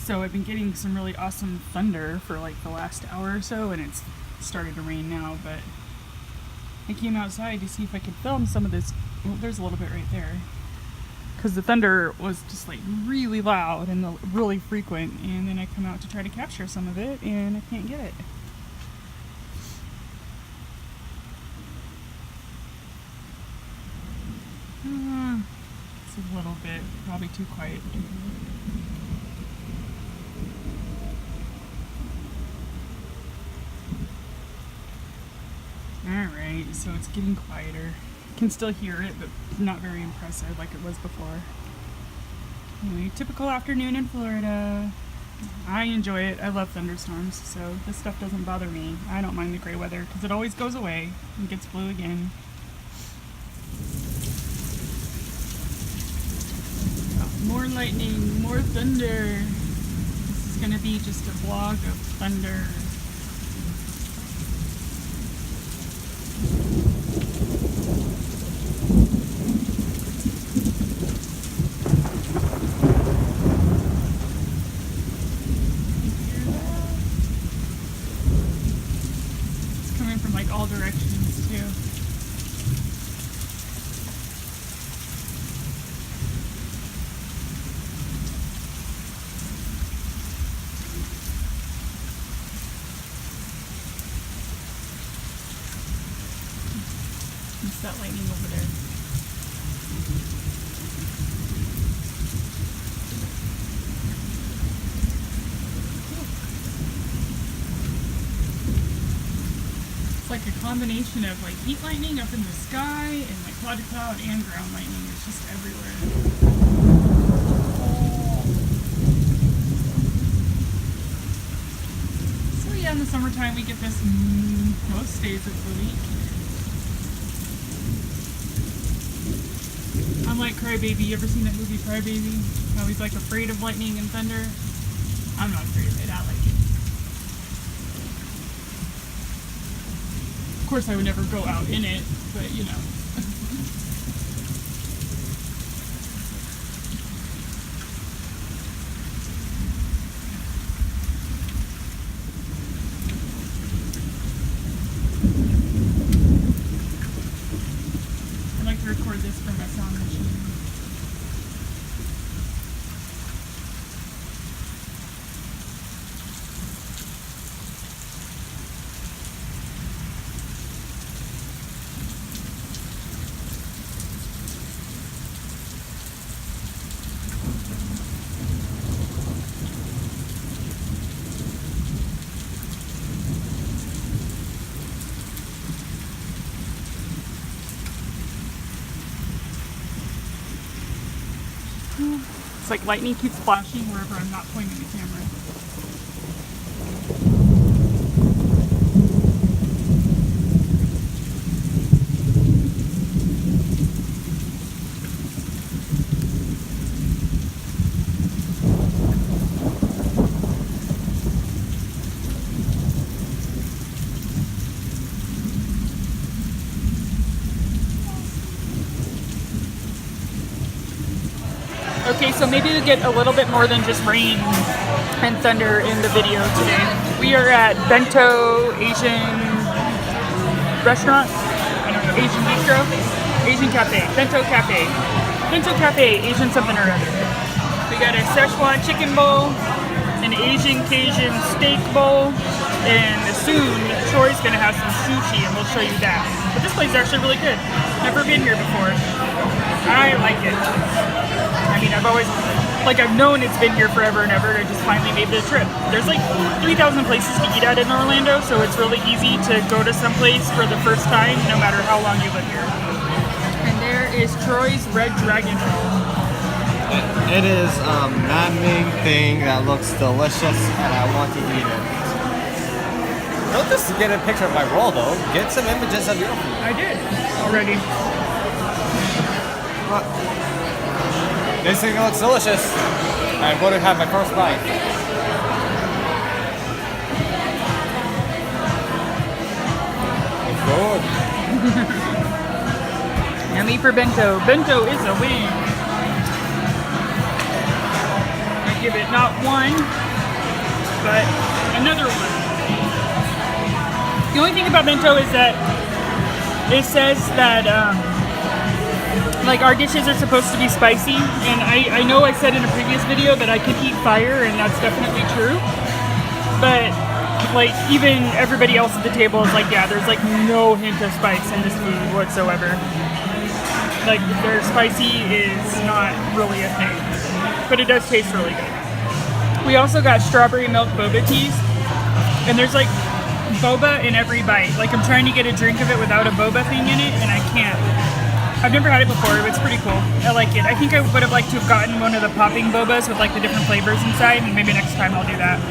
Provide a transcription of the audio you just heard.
So I've been getting some really awesome thunder for like the last hour or so, and it's started to rain now, but I came outside to see if I could film some of this. Well, there's a little bit right there. Because the thunder was just like really loud and really frequent, and then I come out to try to capture some of it, and I can't get it. It's a little bit, probably too quiet. Alright, so it's getting quieter. Can still hear it, but not very impressive like it was before. Anyway, typical afternoon in Florida. I enjoy it. I love thunderstorms, so this stuff doesn't bother me. I don't mind the gray weather because it always goes away and gets blue again. More lightning, more thunder. This is gonna be just a vlog of thunder. It's coming from like all directions too. It's that lightning over there. It's like a combination of like heat lightning up in the sky and like cloud to cloud and ground lightning. It's just everywhere. So yeah, in the summertime we get this most days of the week. I'm like Crybaby. You ever seen that movie Crybaby? How he's like afraid of lightning and thunder? I'm not afraid of it. I like it. Of course, I would never go out in it, but you know. I like to record this for my sound machine. It's like lightning keeps flashing wherever I'm not pointing the camera. Okay, so maybe we'll get a little bit more than just rain and thunder in the video today. We are at Bento Asian restaurant, I don't know, Asian bistro, Asian cafe, Bento cafe, Asian something or other. We got a Szechuan chicken bowl, an Asian Cajun steak bowl, and soon Troy's gonna have some sushi and we'll show you that. But this place is actually really good. Never been here before. I like it. I mean, I've known it's been here forever and ever. I just finally made the trip. There's like 3,000 places to eat at in Orlando, so it's really easy to go to some place for the first time, no matter how long you live here. And there is Troy's Red Dragon Roll. It is a man-made thing that looks delicious, and I want to eat it. Don't just get a picture of my roll, though. Get some images of your food. I did already. This thing looks delicious. I'm going to have my first bite. It's good. Yummy for Bento. Bento is a win. give it not one, but another one. The only thing about Bento is that it says that like our dishes are supposed to be spicy, and I know I said in a previous video that I can eat fire, and that's definitely true. But like even everybody else at the table is like, yeah, there's like no hint of spice in this food whatsoever. Like their spicy is not really a thing, but it does taste really good. We also got strawberry milk boba teas, and there's like boba in every bite. Like I'm trying to get a drink of it without a boba thing in it, and I can't. I've never had it before, but it's pretty cool. I like it. I think I would have liked to have gotten one of the popping bobas with like the different flavors inside, and maybe next time I'll do that.